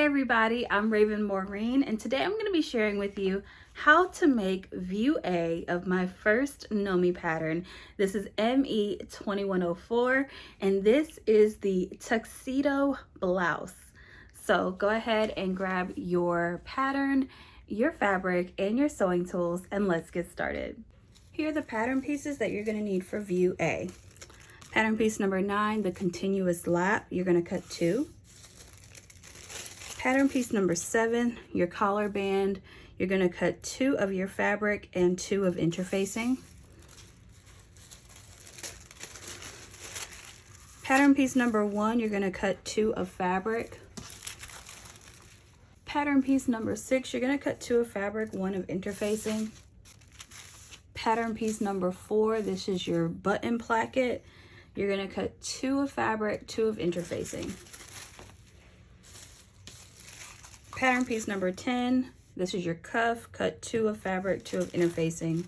everybody, I'm Maureen, and today I'm going to be sharing with you how to make view A of my first Nomi pattern. This is ME2104, and this is the tuxedo blouse. So go ahead and grab your pattern, your fabric, and your sewing tools, and let's get started. Here are the pattern pieces that you're going to need for view A. Pattern piece number 9, the continuous lap, you're going to cut 2. Pattern piece number 7, your collar band, you're going to cut 2 of your fabric and 2 of interfacing. Pattern piece number 1, you're going to cut 2 of fabric. Pattern piece number 6, you're going to cut 2 of fabric, 1 of interfacing. Pattern piece number 4, this is your button placket. You're going to cut 2 of fabric, 2 of interfacing. Pattern piece number 10, this is your cuff, cut 2 of fabric, 2 of interfacing.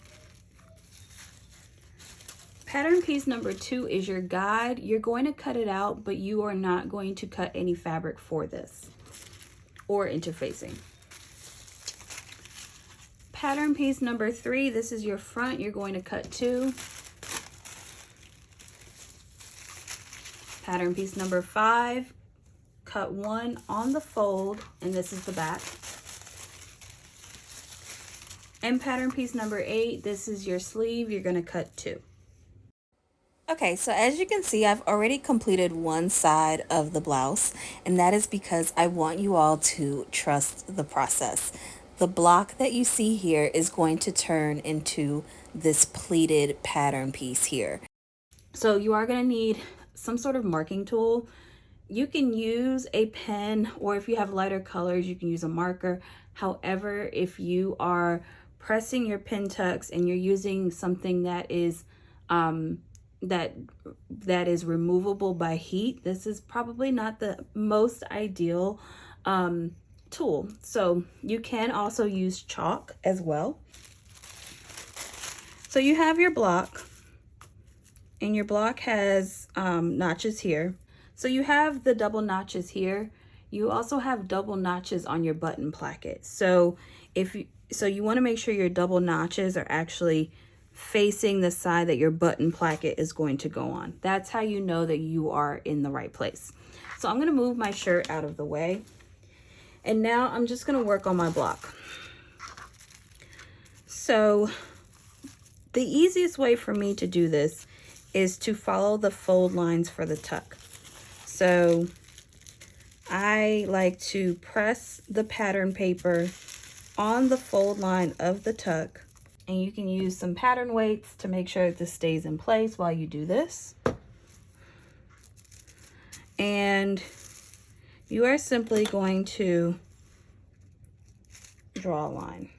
Pattern piece number 2 is your guide. You're going to cut it out, but you are not going to cut any fabric for this or interfacing. Pattern piece number 3, this is your front. You're going to cut 2. Pattern piece number 5, cut 1 on the fold, and this is the back. And pattern piece number 8, this is your sleeve. You're going to cut 2. Okay, so as you can see, I've already completed one side of the blouse, and that is because I want you all to trust the process. The block that you see here is going to turn into this pleated pattern piece here. So you are going to need some sort of marking tool. You can use a pen, or if you have lighter colors, you can use a marker. However, if you are pressing your pin tucks and you're using something that is that is removable by heat, this is probably not the most ideal tool. So you can also use chalk as well. So you have your block, and your block has notches here. So you have the double notches here. You also have double notches on your button placket. So you want to make sure your double notches are actually facing the side that your button placket is going to go on. That's how you know that you are in the right place. So I'm going to move my shirt out of the way. And now I'm just going to work on my block. So the easiest way for me to do this is to follow the fold lines for the tuck. So I like to press the pattern paper on the fold line of the tuck, and you can use some pattern weights to make sure that this stays in place while you do this. And you are simply going to draw a line.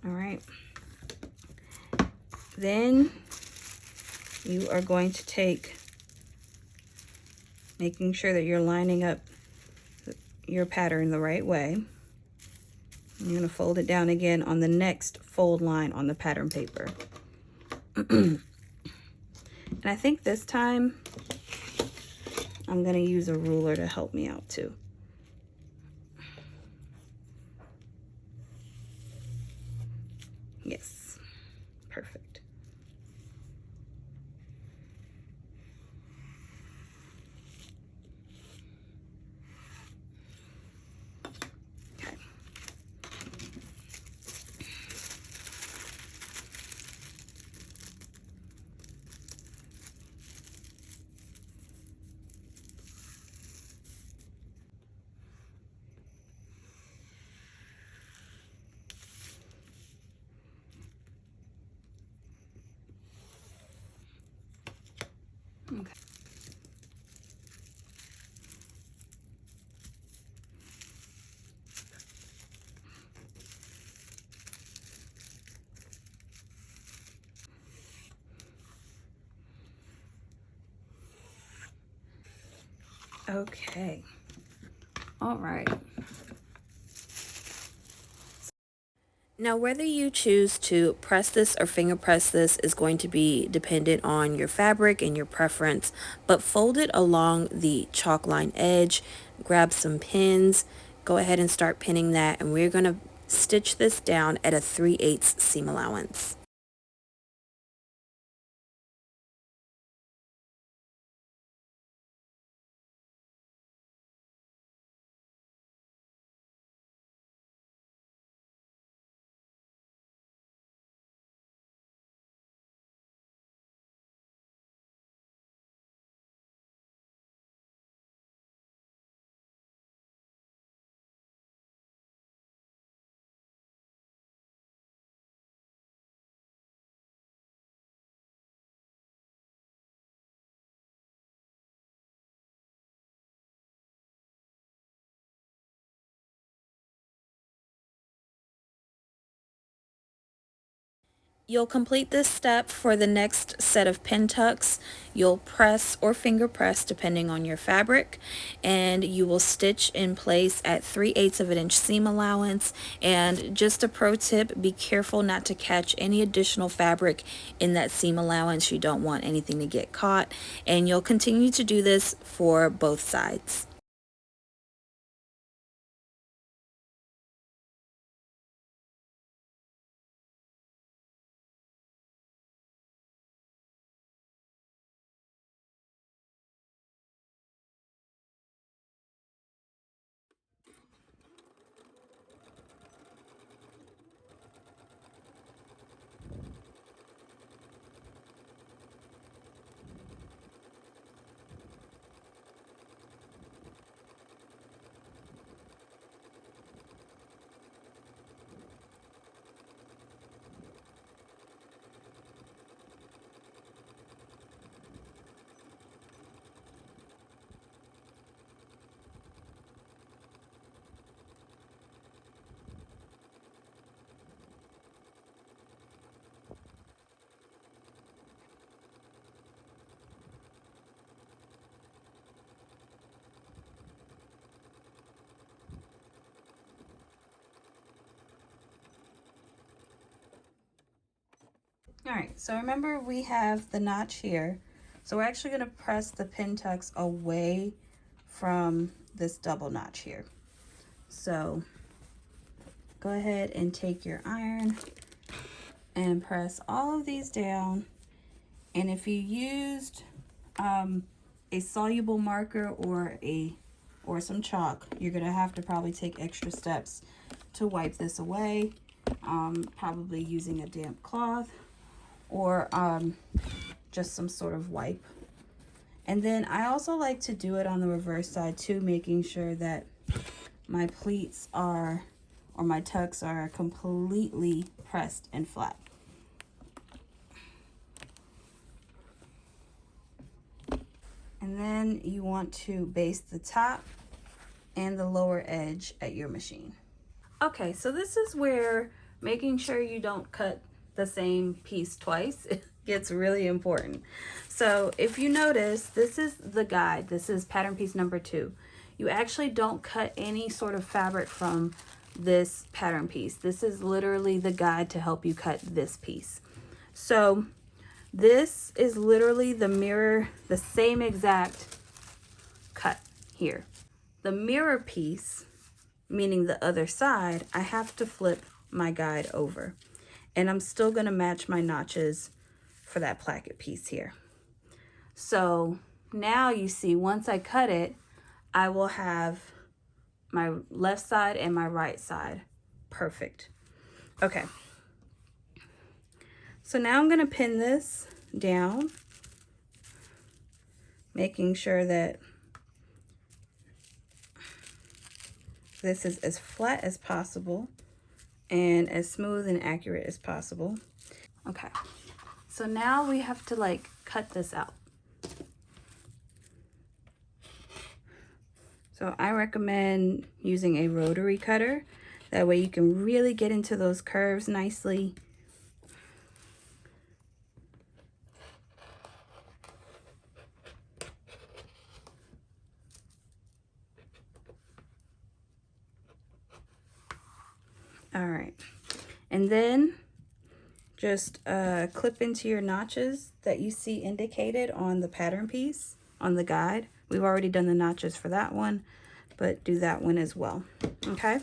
All right. Then you are going to take, making sure that you're lining up your pattern the right way. I'm going to fold it down again on the next fold line on the pattern paper. And I think this time I'm going to use a ruler to help me out too. Yes, perfect. Okay. Okay. All right. Now, whether you choose to press this or finger press this is going to be dependent on your fabric and your preference, but fold it along the chalk line edge, grab some pins, go ahead and start pinning that, and we're going to stitch this down at a 3/8 seam allowance. You'll complete this step for the next set of pin tucks. You'll press or finger press depending on your fabric, and you will stitch in place at 3/8 of an inch seam allowance. And just a pro tip, be careful not to catch any additional fabric in that seam allowance. You don't want anything to get caught, and you'll continue to do this for both sides. All right, so remember we have the notch here. So we're actually going to press the pin tucks away from this double notch here. So go ahead and take your iron and press all of these down. And if you used a soluble marker or some chalk, you're going to have to probably take extra steps to wipe this away, probably using a damp cloth or just some sort of wipe. And then I also like to do it on the reverse side too, making sure that my pleats are, or my tucks are completely pressed and flat. And then you want to baste the top and the lower edge at your machine. Okay, so this is where making sure you don't cut the same piece twice gets really important. So if you notice, this is the guide. This is pattern piece number 2. You actually don't cut any sort of fabric from this pattern piece. This is literally the guide to help you cut this piece. So this is literally the mirror, the same exact cut here. The mirror piece, meaning the other side, I have to flip my guide over. And I'm still going to match my notches for that placket piece here. So now you see, once I cut it, I will have my left side and my right side perfect. Okay. So now I'm going to pin this down, making sure that this is as flat as possible and as smooth and accurate as possible. Okay, so now we have to like cut this out. So I recommend using a rotary cutter. That way you can really get into those curves nicely. All right, And then just clip into your notches that you see indicated on the pattern piece on the guide. We've already done the notches for that one, but do that one as well. Okay.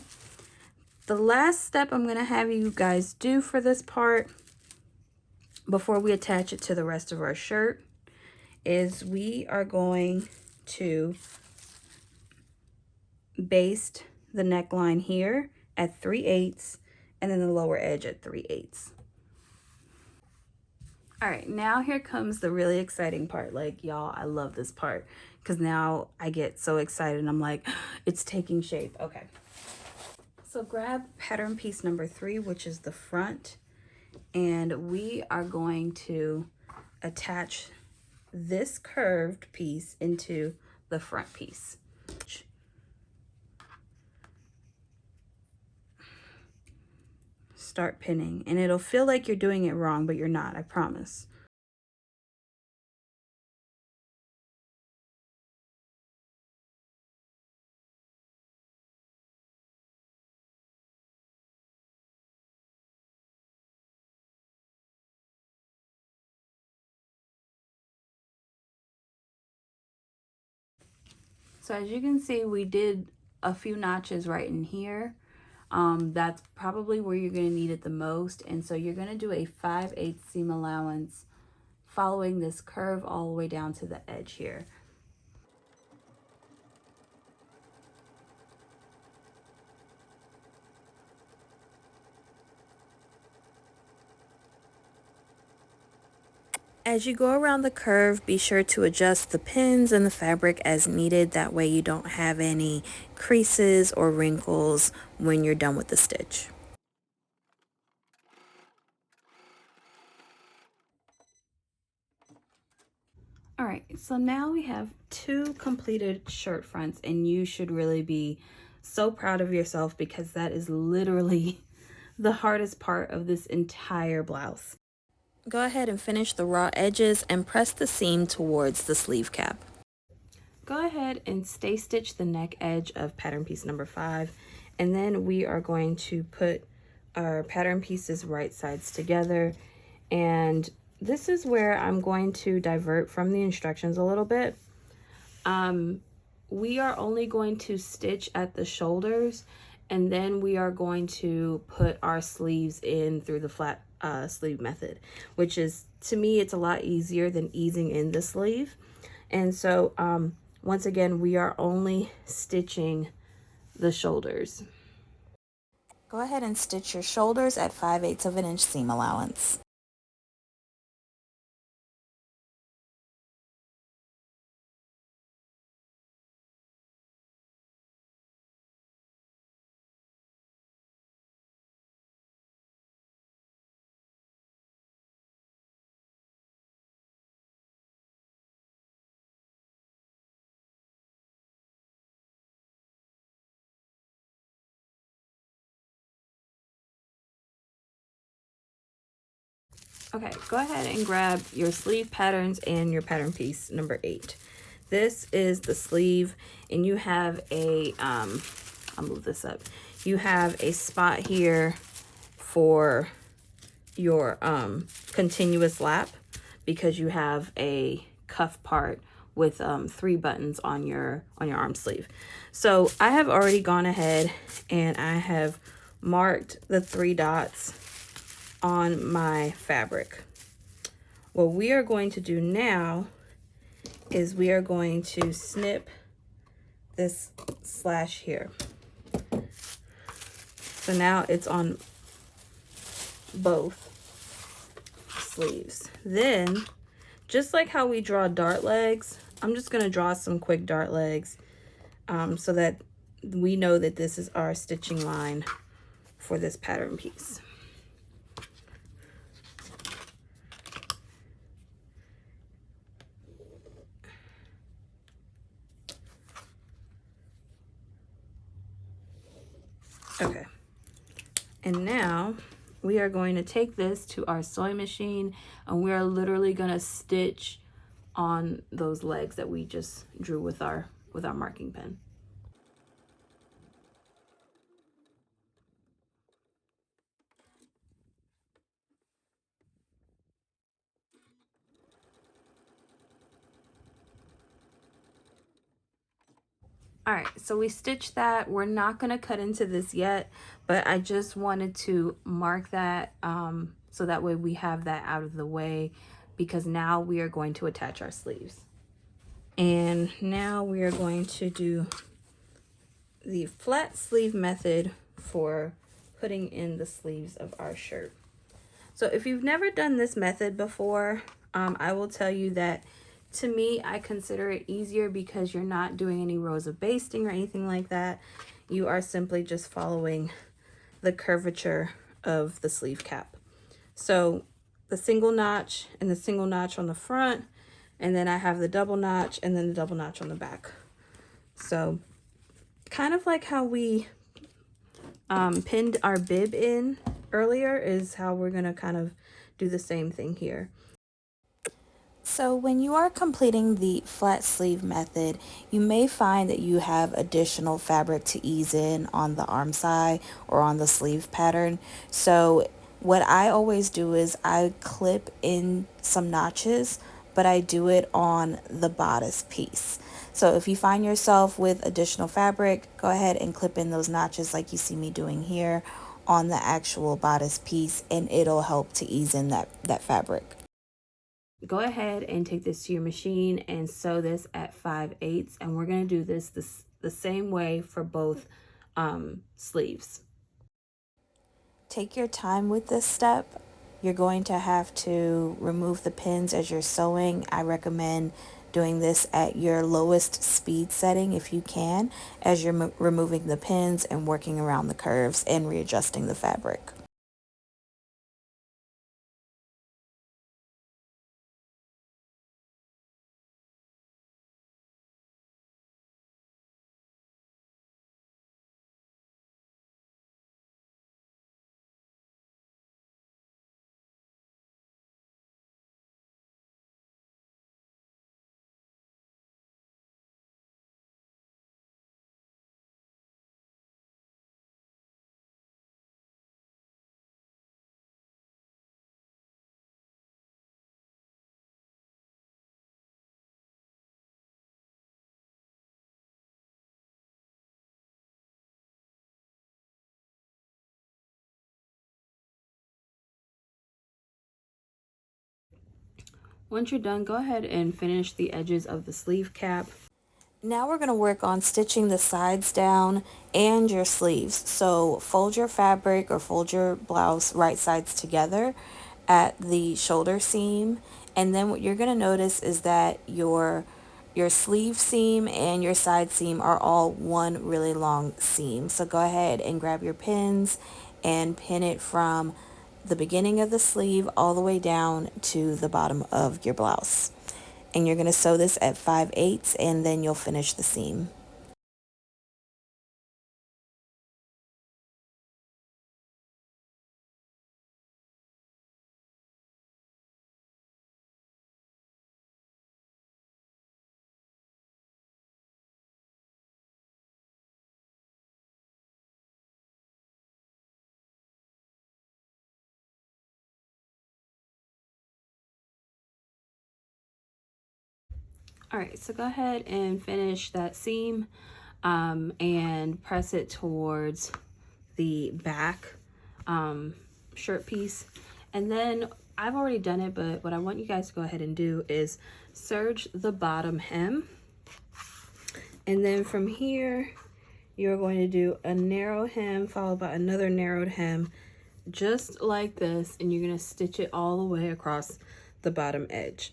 The last step I'm going to have you guys do for this part before we attach it to the rest of our shirt is we are going to baste the neckline here at 3/8 and then the lower edge at 3/8. All right, now here comes the really exciting part. Like, y'all, I love this part because now I get so excited and I'm like, it's taking shape. Okay. So grab pattern piece number 3, which is the front, and we are going to attach this curved piece into the front piece. Start pinning, and it'll feel like you're doing it wrong, but you're not, I promise. So as you can see, we did a few notches right in here. That's probably where you're going to need it the most. And so you're going to do a 5/8 seam allowance following this curve all the way down to the edge here. As you go around the curve, be sure to adjust the pins and the fabric as needed. That way you don't have any creases or wrinkles when you're done with the stitch. All right, so now we have 2 completed shirt fronts, and you should really be so proud of yourself because that is literally the hardest part of this entire blouse. Go ahead and finish the raw edges and press the seam towards the sleeve cap. Go ahead and stay stitch the neck edge of pattern piece number 5, and then we are going to put our pattern pieces right sides together. And this is where I'm going to divert from the instructions a little bit. We are only going to stitch at the shoulders, and then we are going to put our sleeves in through the flat sleeve method, which is, to me, it's a lot easier than easing in the sleeve. And so once again, we are only stitching the shoulders. Go ahead and stitch your shoulders at 5/8 of an inch seam allowance. Okay, go ahead and grab your sleeve patterns and your pattern piece number 8. This is the sleeve, and you have a, I'll move this up. You have a spot here for your continuous lap because you have a cuff part with 3 buttons on your arm sleeve. So I have already gone ahead and I have marked the 3 dots on my fabric. What we are going to do now is we are going to snip this slash here. So now it's on both sleeves. Then, just like how we draw dart legs, I'm just going to draw some quick dart legs so that we know that this is our stitching line for this pattern piece. Okay, and now we are going to take this to our sewing machine, and we are literally going to stitch on those legs that we just drew with our marking pen. All right, so we stitched that. We're not gonna cut into this yet, but I just wanted to mark that so that way we have that out of the way, because now we are going to attach our sleeves. And now we are going to do the flat sleeve method for putting in the sleeves of our shirt. So if you've never done this method before, I will tell you that to me, I consider it easier because you're not doing any rows of basting or anything like that. You are simply just following the curvature of the sleeve cap. So the single notch and the single notch on the front, and then I have the double notch and then the double notch on the back. So kind of like how we pinned our bib in earlier is how we're gonna kind of do the same thing here. So when you are completing the flat sleeve method, you may find that you have additional fabric to ease in on the arm side or on the sleeve pattern. So what I always do is I clip in some notches, but I do it on the bodice piece. So if you find yourself with additional fabric, go ahead and clip in those notches like you see me doing here on the actual bodice piece, and it'll help to ease in that fabric. Go ahead and take this to your machine and sew this at 5/8, and we're going to do this the same way for both sleeves. Take your time with this step. You're going to have to remove the pins as you're sewing. I recommend doing this at your lowest speed setting if you can, as you're removing the pins and working around the curves and readjusting the fabric. Once you're done, go ahead and finish the edges of the sleeve cap. Now we're going to work on stitching the sides down and your sleeves. So fold your fabric or fold your blouse right sides together at the shoulder seam, and then what you're going to notice is that your sleeve seam and your side seam are all one really long seam. So go ahead and grab your pins and pin it from the beginning of the sleeve all the way down to the bottom of your blouse. And you're going to sew this at 5/8, and then you'll finish the seam. All right, so go ahead and finish that seam and press it towards the back shirt piece. And then I've already done it, but what I want you guys to go ahead and do is serge the bottom hem. And then from here, you're going to do a narrow hem followed by another narrowed hem, just like this, and you're going to stitch it all the way across the bottom edge.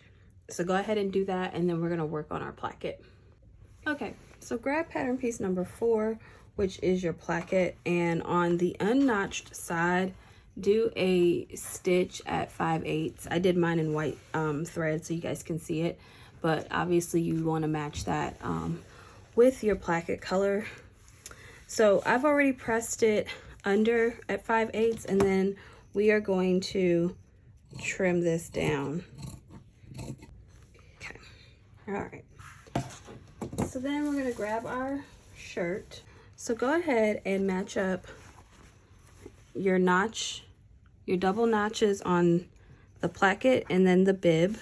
So go ahead and do that, and then we're going to work on our placket. Okay, so grab pattern piece number 4, which is your placket, and on the unnotched side, do a stitch at 5/8. I did mine in white thread so you guys can see it, but obviously you want to match that with your placket color. So I've already pressed it under at 5/8, and then we are going to trim this down. Okay, all right. So then we're gonna grab our shirt. So go ahead and match up your notch, your double notches on the placket and then the bib.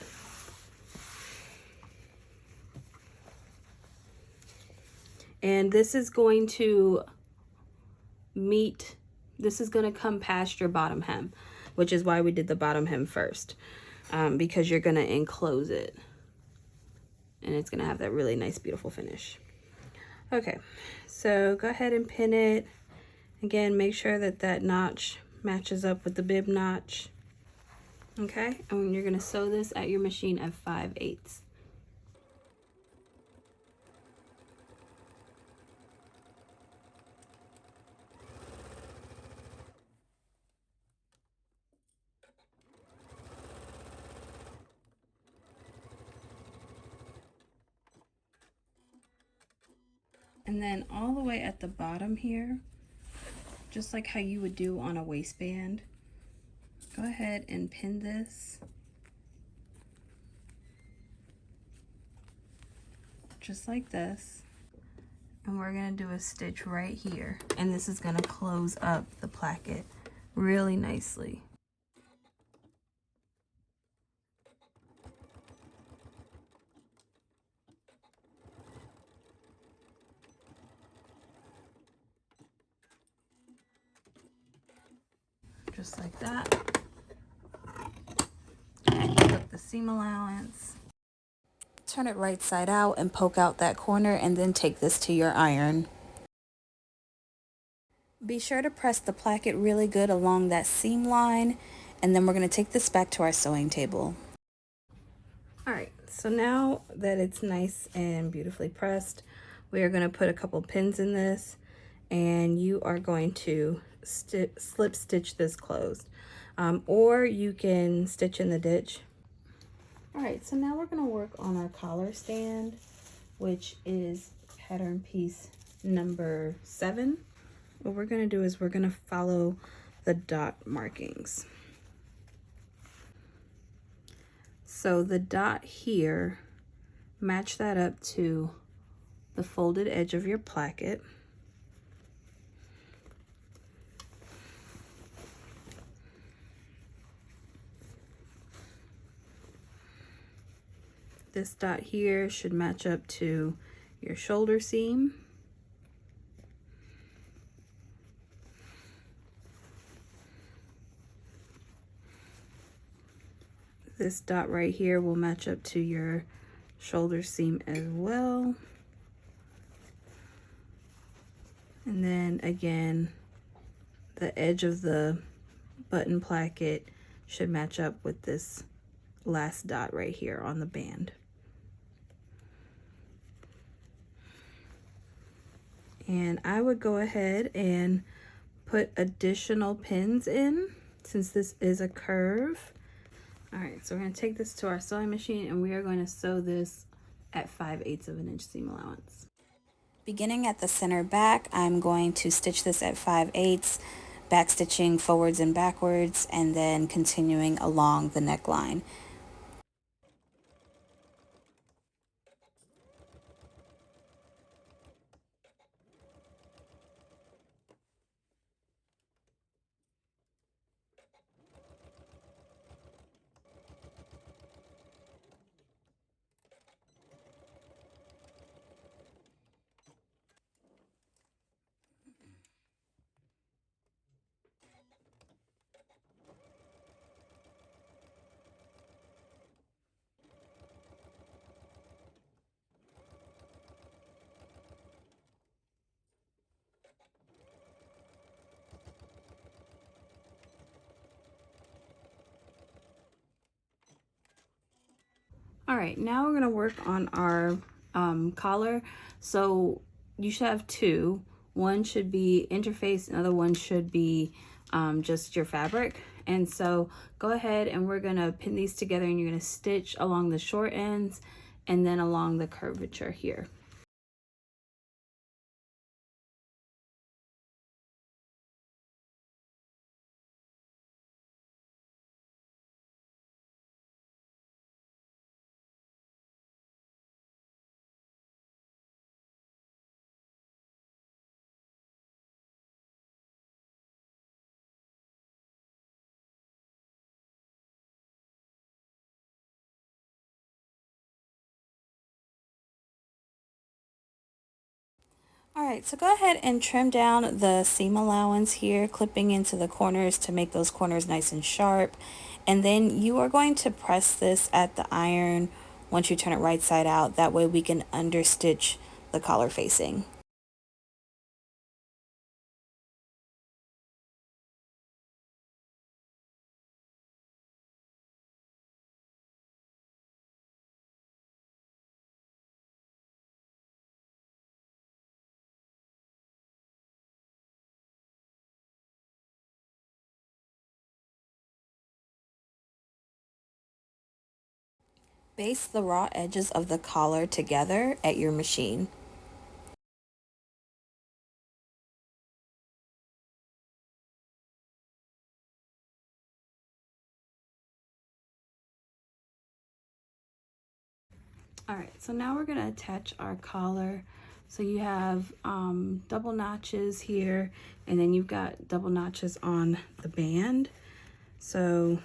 And this is going to this is going to come past your bottom hem, which is why we did the bottom hem first, because you're going to enclose it. And it's going to have that really nice, beautiful finish. Okay, so go ahead and pin it. Again, make sure that that notch matches up with the bib notch. Okay, and you're going to sew this at your machine at 5/8. And then all the way at the bottom here, just like how you would do on a waistband, go ahead and pin this just like this. And we're gonna do a stitch right here. And this is gonna close up the placket really nicely. Just like that. Put the seam allowance. Turn it right side out and poke out that corner, and then take this to your iron. Be sure to press the placket really good along that seam line, and then we're going to take this back to our sewing table. Alright, so now that it's nice and beautifully pressed, we are going to put a couple pins in this, and you are going to slip stitch this closed, or you can stitch in the ditch. Alright, so now we're going to work on our collar stand, which is pattern piece number 7. What we're going to do is we're going to follow the dot markings. So the dot here, match that up to the folded edge of your placket. This dot here should match up to your shoulder seam. This dot right here will match up to your shoulder seam as well. And then again, the edge of the button placket should match up with this last dot right here on the band. And I would go ahead and put additional pins in since this is a curve. All right, so we're going to take this to our sewing machine, and we are going to sew this at 5/8 of an inch seam allowance. Beginning at the center back, I'm going to stitch this at 5/8, back stitching forwards and backwards, and then continuing along the neckline. All right, now we're going to work on our collar. So you should have two. One should be interface, another one should be just your fabric. And so go ahead and we're going to pin these together, and you're going to stitch along the short ends and then along the curvature here. Alright, so go ahead and trim down the seam allowance here, clipping into the corners to make those corners nice and sharp. And then you are going to press this at the iron once you turn it right side out. That way we can understitch the collar facing. Baste the raw edges of the collar together at your machine. Alright, so now we're going to attach our collar. So you have double notches here, and then you've got double notches on the band. So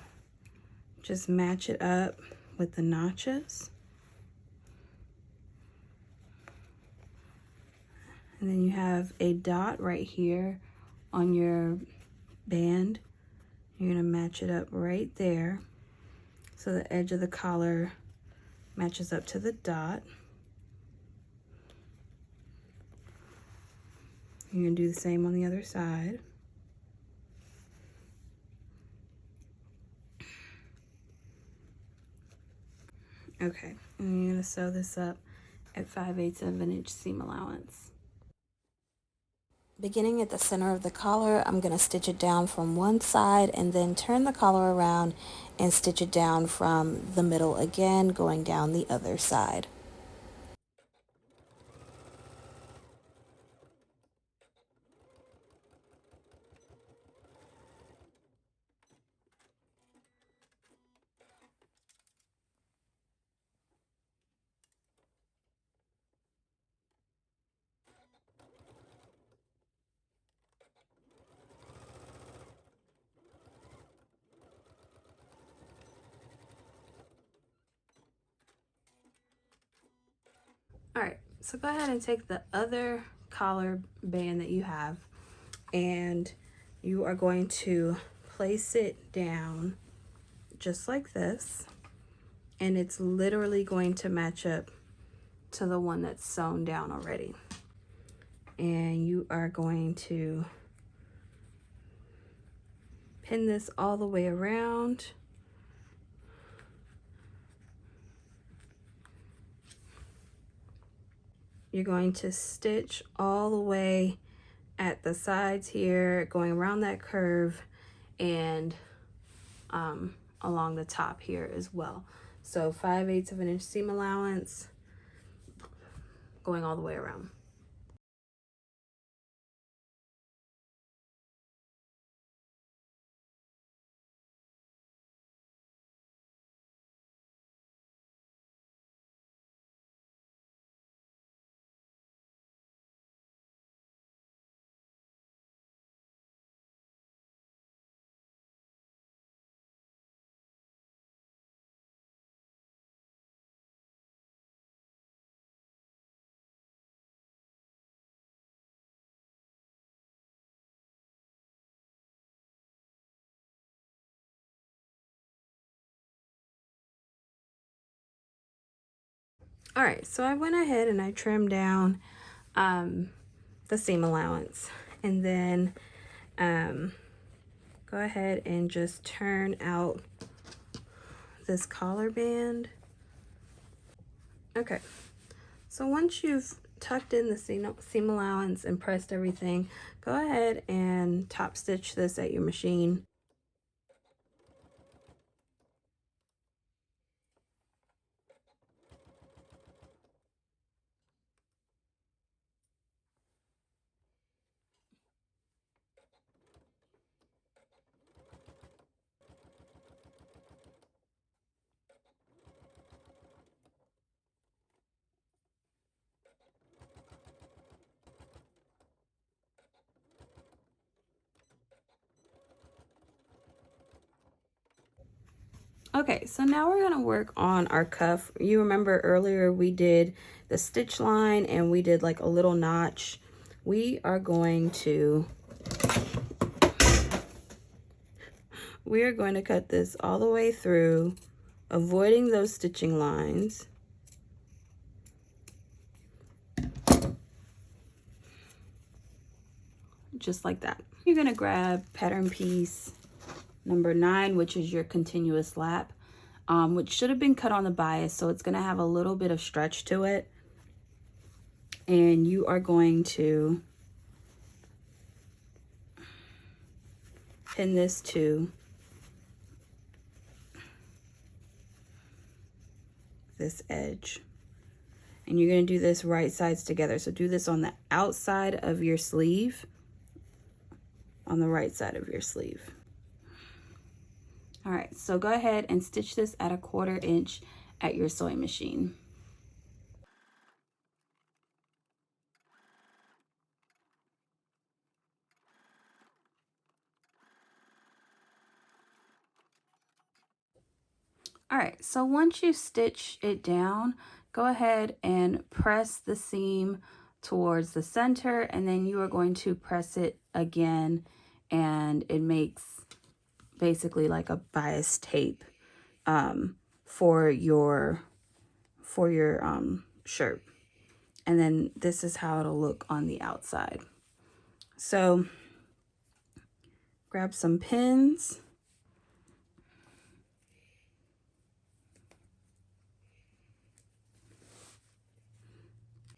just match it up with the notches. And then you have a dot right here on your band. You're going to match it up right there so the edge of the collar matches up to the dot. You're going to do the same on the other side. Okay, and you're going to sew this up at 5/8 of an inch seam allowance. Beginning at the center of the collar, I'm going to stitch it down from one side and then turn the collar around and stitch it down from the middle again, going down the other side. Alright, so go ahead and take the other collar band that you have, and you are going to place it down just like this, and it's literally going to match up to the one that's sewn down already. And you are going to pin this all the way around. You're going to stitch all the way at the sides here, going around that curve, and along the top here as well. So 5/8 of an inch seam allowance, going all the way around. All right, so I went ahead and I trimmed down the seam allowance, and then go ahead and just turn out this collar band. Okay, so once you've tucked in the seam allowance and pressed everything, go ahead and top stitch this at your machine. Okay, so now we're gonna work on our cuff. You remember earlier we did the stitch line and we did like a little notch we are going to cut this all the way through, avoiding those stitching lines. Just like that. You're going to grab pattern piece number 9, which is your continuous lap, which should have been cut on the bias, so it's going to have a little bit of stretch to it. And you are going to pin this to this edge. And you're going to do this right sides together. So do this on the outside of your sleeve, on the right side of your sleeve. All right, so go ahead and stitch this at 1/4 inch at your sewing machine. All right, so once you stitch it down, go ahead and press the seam towards the center, and then you are going to press it again, and it makes basically like a bias tape for your shirt. And then this is how it'll look on the outside. So grab some pins.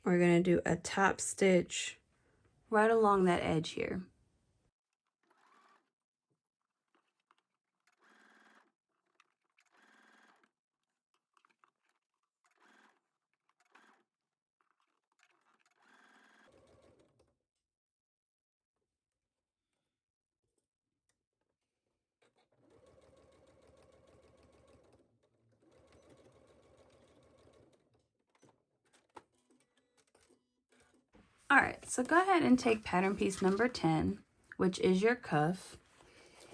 We're going to do a top stitch right along that edge here. All right, so go ahead and take pattern piece number 10, which is your cuff.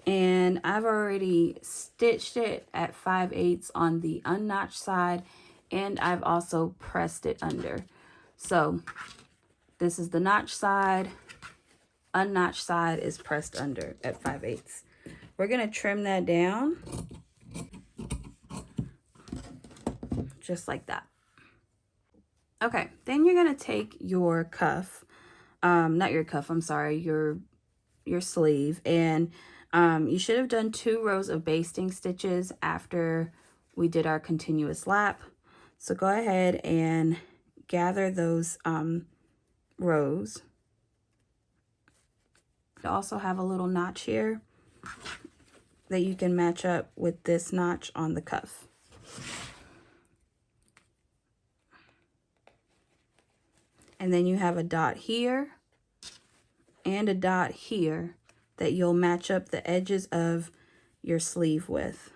And I've already stitched it at 5/8 on the unnotched side, and I've also pressed it under. So this is the notch side, unnotched side is pressed under at 5/8. We're gonna trim that down just like that. Okay, then you're gonna take your cuff, not your cuff, I'm sorry, your sleeve, and you should have done 2 rows of basting stitches after we did our continuous lap. So go ahead and gather those rows. You also have a little notch here that you can match up with this notch on the cuff. And then you have a dot here and a dot here that you'll match up the edges of your sleeve with.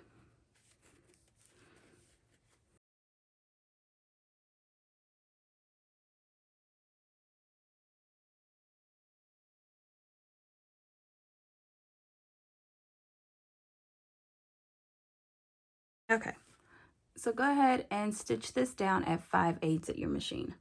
Okay, so go ahead and stitch this down at 5/8 at your machine.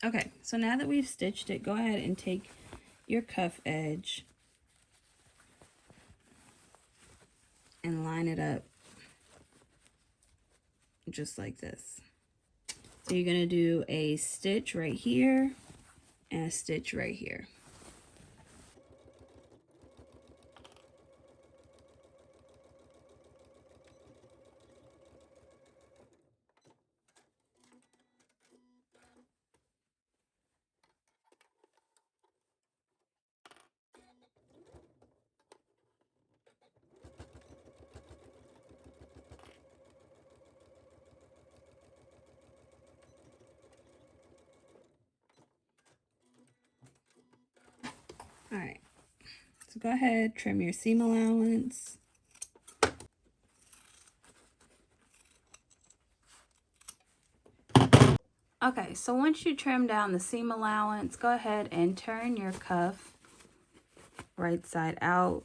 Okay, so now that we've stitched it, go ahead and take your cuff edge and line it up just like this. So you're going to do a stitch right here and a stitch right here. All right, so go ahead, trim your seam allowance. Okay, so once you trim down the seam allowance, go ahead and turn your cuff right side out.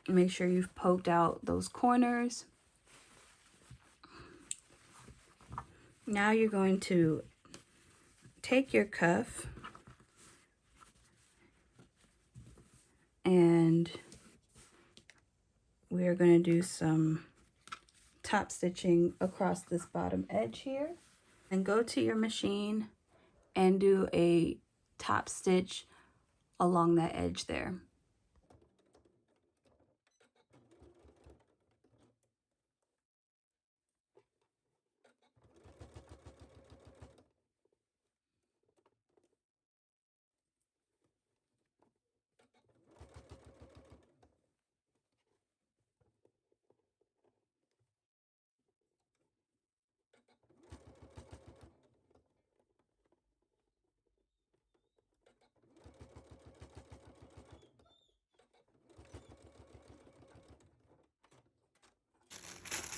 Make sure you've poked out those corners. Now you're going to take your cuff and we're going to do some top stitching across this bottom edge here. And go to your machine and do a top stitch along that edge there.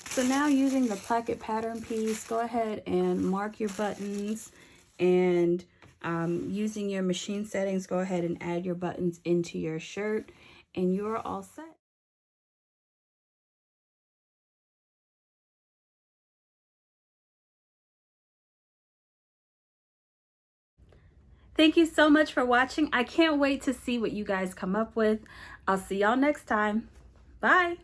So now using the placket pattern piece, go ahead and mark your buttons, and using your machine settings, go ahead and add your buttons into your shirt and you're all set. Thank you so much for watching. I can't wait to see what you guys come up with. I'll see y'all next time. Bye.